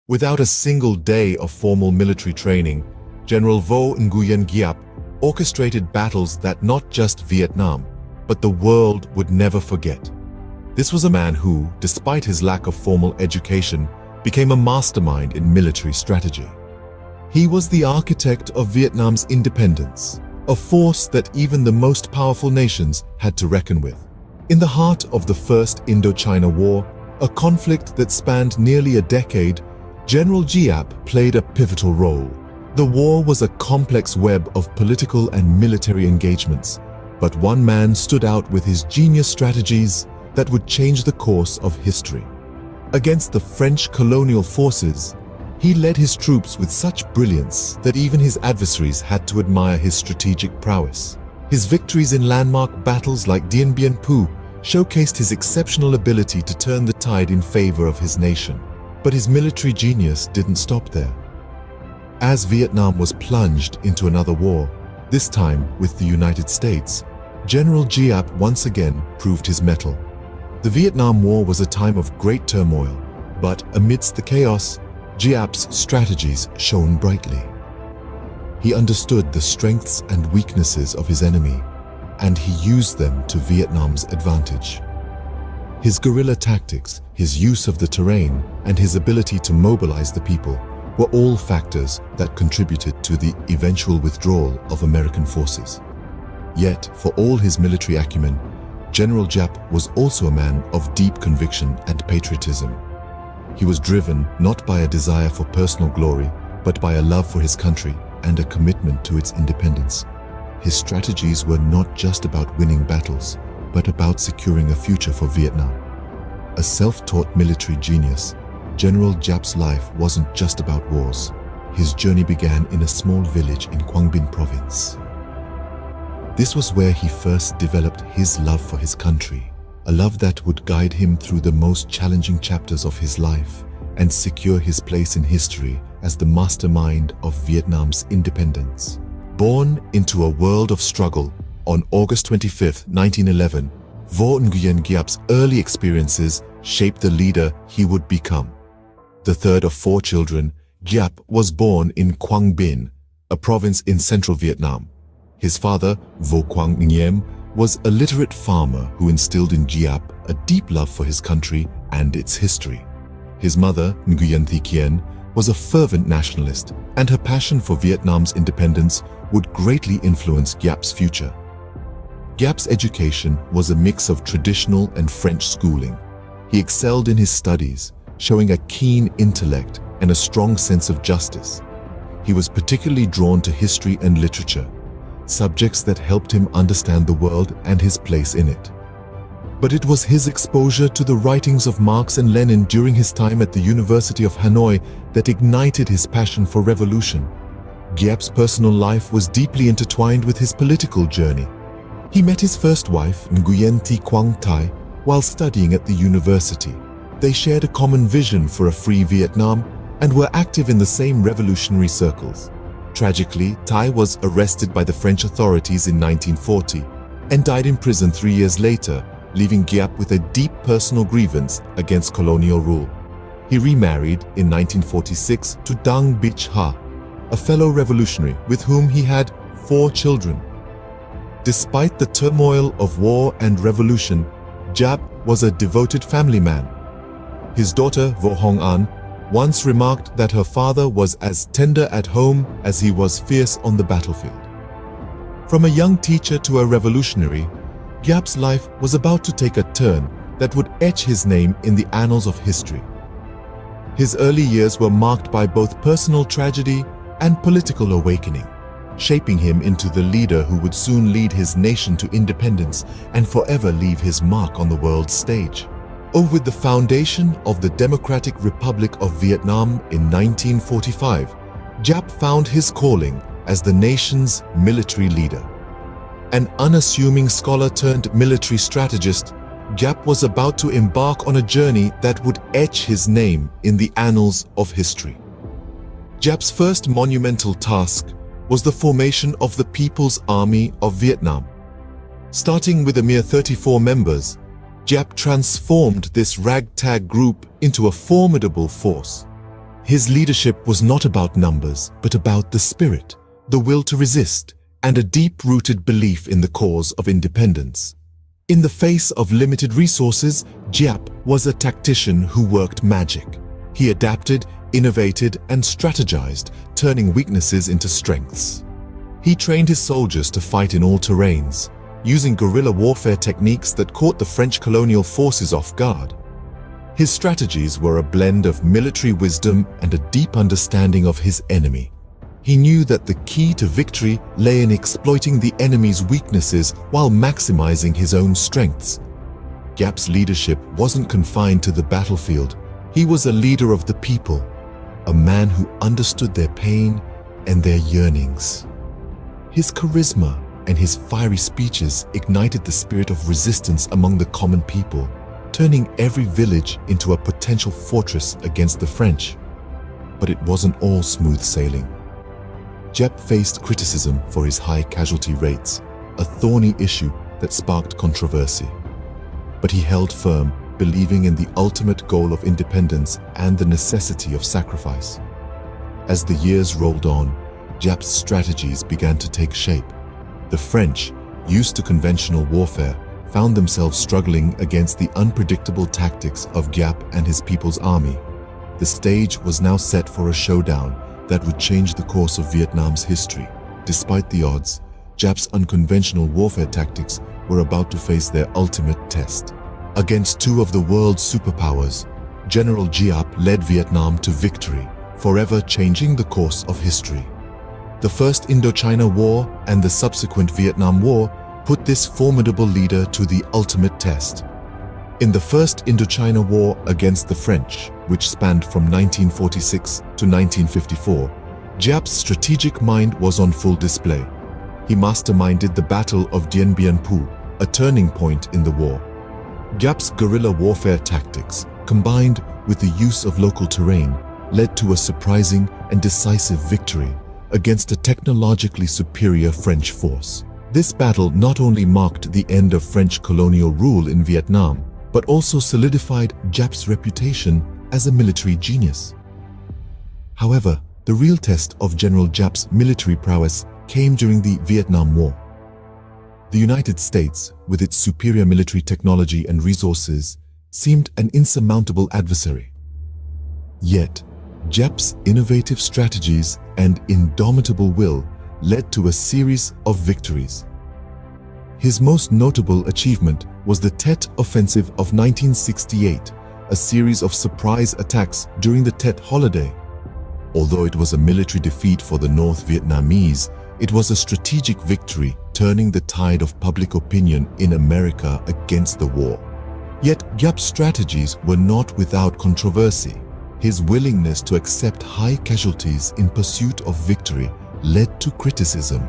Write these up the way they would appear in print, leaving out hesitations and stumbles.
Without a single day of formal military training, General Vo Nguyen Giap orchestrated battles that not just Vietnam, but the world would never forget. This was a man who, despite his lack of formal education, became a mastermind in military strategy. He was the architect of Vietnam's independence, a force that even the most powerful nations had to reckon with. In the heart of the First Indochina War, a conflict that spanned nearly a decade, General Giap played a pivotal role. The war was a complex web of political and military engagements, but one man stood out with his genius strategies that would change the course of history. Against the French colonial forces, he led his troops with such brilliance that even his adversaries had to admire his strategic prowess. His victories in landmark battles like Dien Bien Phu showcased his exceptional ability to turn the tide in favor of his nation. But his military genius didn't stop there. As Vietnam was plunged into another war, this time with the United States, General Giap once again proved his mettle. The Vietnam War was a time of great turmoil, but amidst the chaos, Giap's strategies shone brightly. He understood the strengths and weaknesses of his enemy, and he used them to Vietnam's advantage. His guerrilla tactics, his use of the terrain, and his ability to mobilize the people were all factors that contributed to the eventual withdrawal of American forces. Yet, for all his military acumen, General Giap was also a man of deep conviction and patriotism. He was driven not by a desire for personal glory, but by a love for his country and a commitment to its independence. His strategies were not just about winning battles, but about securing a future for Vietnam. A self-taught military genius, General Giap's life wasn't just about wars. His journey began in a small village in Quang Binh province. This was where he first developed his love for his country, a love that would guide him through the most challenging chapters of his life and secure his place in history as the mastermind of Vietnam's independence. Born into a world of struggle, on August 25, 1911, Vo Nguyen Giap's early experiences shaped the leader he would become. The third of 4 children, Giap was born in Quang Binh, a province in central Vietnam. His father, Vo Nguyen, was a literate farmer who instilled in Giap a deep love for his country and its history. His mother, Nguyen Thi was a fervent nationalist, and her passion for Vietnam's independence would greatly influence Giap's future. Giap's education was a mix of traditional and French schooling. He excelled in his studies, showing a keen intellect and a strong sense of justice. He was particularly drawn to history and literature, subjects that helped him understand the world and his place in it. But it was his exposure to the writings of Marx and Lenin during his time at the University of Hanoi that ignited his passion for revolution. Giap's personal life was deeply intertwined with his political journey. He met his first wife, Nguyen Thi Quang Thai, while studying at the university. They shared a common vision for a free Vietnam and were active in the same revolutionary circles. Tragically, Thai was arrested by the French authorities in 1940 and died in prison 3 years later, leaving Giap with a deep personal grievance against colonial rule. He remarried in 1946 to Dang Bich Ha, a fellow revolutionary with whom he had 4 children. Despite the turmoil of war and revolution, Giap was a devoted family man. His daughter, Vo Hong An, once remarked that her father was as tender at home as he was fierce on the battlefield. From a young teacher to a revolutionary, Giap's life was about to take a turn that would etch his name in the annals of history. His early years were marked by both personal tragedy and political awakening, shaping him into the leader who would soon lead his nation to independence and forever leave his mark on the world stage. With the foundation of the Democratic Republic of Vietnam in 1945, Giap found his calling as the nation's military leader. An unassuming scholar turned military strategist, Giap was about to embark on a journey that would etch his name in the annals of history. Giap's first monumental task was the formation of the People's Army of Vietnam. Starting with a mere 34 members, Giap transformed this ragtag group into a formidable force. His leadership was not about numbers, but about the spirit, the will to resist, and a deep-rooted belief in the cause of independence. In the face of limited resources, Giap was a tactician who worked magic. He adapted, innovated, and strategized, turning weaknesses into strengths. He trained his soldiers to fight in all terrains, using guerrilla warfare techniques that caught the French colonial forces off guard. His strategies were a blend of military wisdom and a deep understanding of his enemy. He knew that the key to victory lay in exploiting the enemy's weaknesses while maximizing his own strengths. Giap's leadership wasn't confined to the battlefield. He was a leader of the people, a man who understood their pain and their yearnings. His charisma and his fiery speeches ignited the spirit of resistance among the common people, turning every village into a potential fortress against the French. But it wasn't all smooth sailing. Giap faced criticism for his high casualty rates, a thorny issue that sparked controversy. But he held firm, believing in the ultimate goal of independence and the necessity of sacrifice. As the years rolled on, Giap's strategies began to take shape. The French, used to conventional warfare, found themselves struggling against the unpredictable tactics of Giap and his people's army. The stage was now set for a showdown that would change the course of Vietnam's history. Despite the odds, Giap's unconventional warfare tactics were about to face their ultimate test. Against two of the world's superpowers, General Giap led Vietnam to victory, forever changing the course of history. The First Indochina War and the subsequent Vietnam War put this formidable leader to the ultimate test. In the First Indochina War against the French, which spanned from 1946 to 1954, Giap's strategic mind was on full display. He masterminded the Battle of Dien Bien Phu, a turning point in the war. Giap's guerrilla warfare tactics, combined with the use of local terrain, led to a surprising and decisive victory against a technologically superior French force. This battle not only marked the end of French colonial rule in Vietnam, but also solidified Giap's reputation as a military genius. However, the real test of General Giap's military prowess came during the Vietnam War. The United States, with its superior military technology and resources, seemed an insurmountable adversary. Yet, Giap's innovative strategies and indomitable will led to a series of victories. His most notable achievement was the Tet Offensive of 1968, a series of surprise attacks during the Tet holiday. Although it was a military defeat for the North Vietnamese, it was a strategic victory, turning the tide of public opinion in America against the war. Yet Giap's strategies were not without controversy. His willingness to accept high casualties in pursuit of victory led to criticism.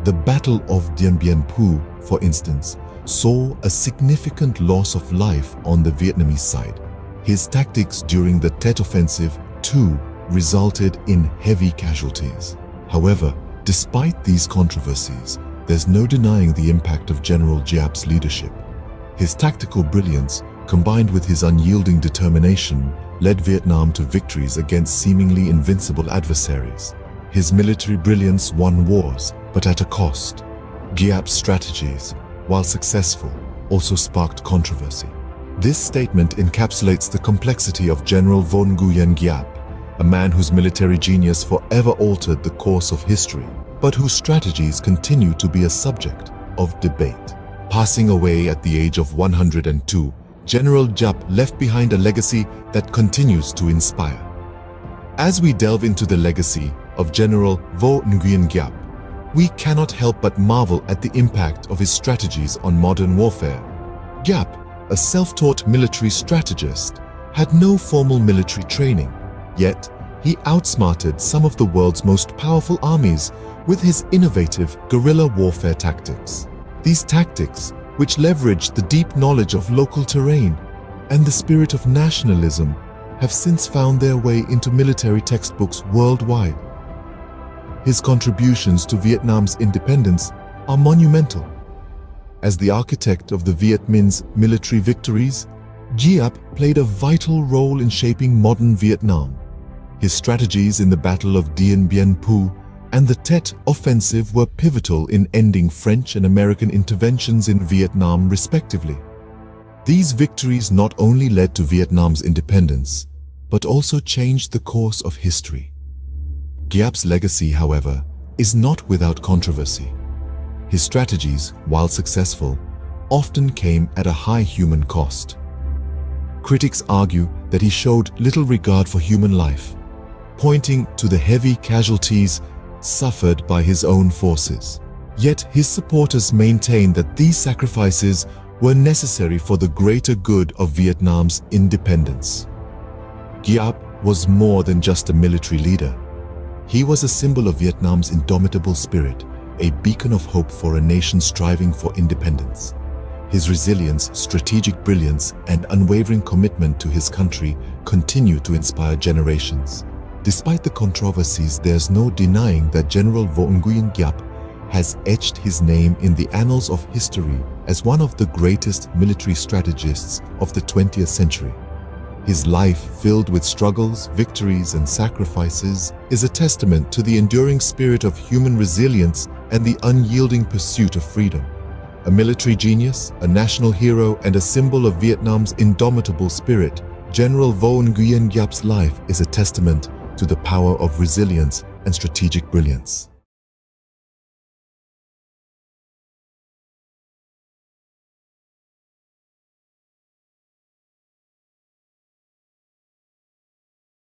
The Battle of Dien Bien Phu, for instance, saw a significant loss of life on the Vietnamese side. His tactics during the Tet Offensive, too, resulted in heavy casualties. However, despite these controversies, there's no denying the impact of General Giap's leadership. His tactical brilliance, combined with his unyielding determination, led Vietnam to victories against seemingly invincible adversaries. His military brilliance won wars, but at a cost. Giap's strategies, while successful, also sparked controversy. This statement encapsulates the complexity of General Vo Nguyen Giap, a man whose military genius forever altered the course of history, but whose strategies continue to be a subject of debate. Passing away at the age of 102, General Giap left behind a legacy that continues to inspire. As we delve into the legacy of General Vo Nguyen Giap, we cannot help but marvel at the impact of his strategies on modern warfare. Giap, a self-taught military strategist, had no formal military training, yet he outsmarted some of the world's most powerful armies with his innovative guerrilla warfare tactics. These tactics, which leveraged the deep knowledge of local terrain and the spirit of nationalism, have since found their way into military textbooks worldwide. His contributions to Vietnam's independence are monumental. As the architect of the Viet Minh's military victories, Giap played a vital role in shaping modern Vietnam. His strategies in the Battle of Dien Bien Phu and the Tet Offensive were pivotal in ending French and American interventions in Vietnam, respectively. These victories not only led to Vietnam's independence, but also changed the course of history. Giap's legacy, however, is not without controversy. His strategies, while successful, often came at a high human cost. Critics argue that he showed little regard for human life, pointing to the heavy casualties suffered by his own forces. Yet his supporters maintain that these sacrifices were necessary for the greater good of Vietnam's independence. Giap was more than just a military leader. He was a symbol of Vietnam's indomitable spirit, a beacon of hope for a nation striving for independence. His resilience, strategic brilliance, and unwavering commitment to his country continue to inspire generations. Despite the controversies, there's no denying that General Vo Nguyen Giap has etched his name in the annals of history as one of the greatest military strategists of the 20th century. His life, filled with struggles, victories, and sacrifices, is a testament to the enduring spirit of human resilience and the unyielding pursuit of freedom. A military genius, a national hero, and a symbol of Vietnam's indomitable spirit, General Vo Nguyen Giap's life is a testament to the power of resilience and strategic brilliance.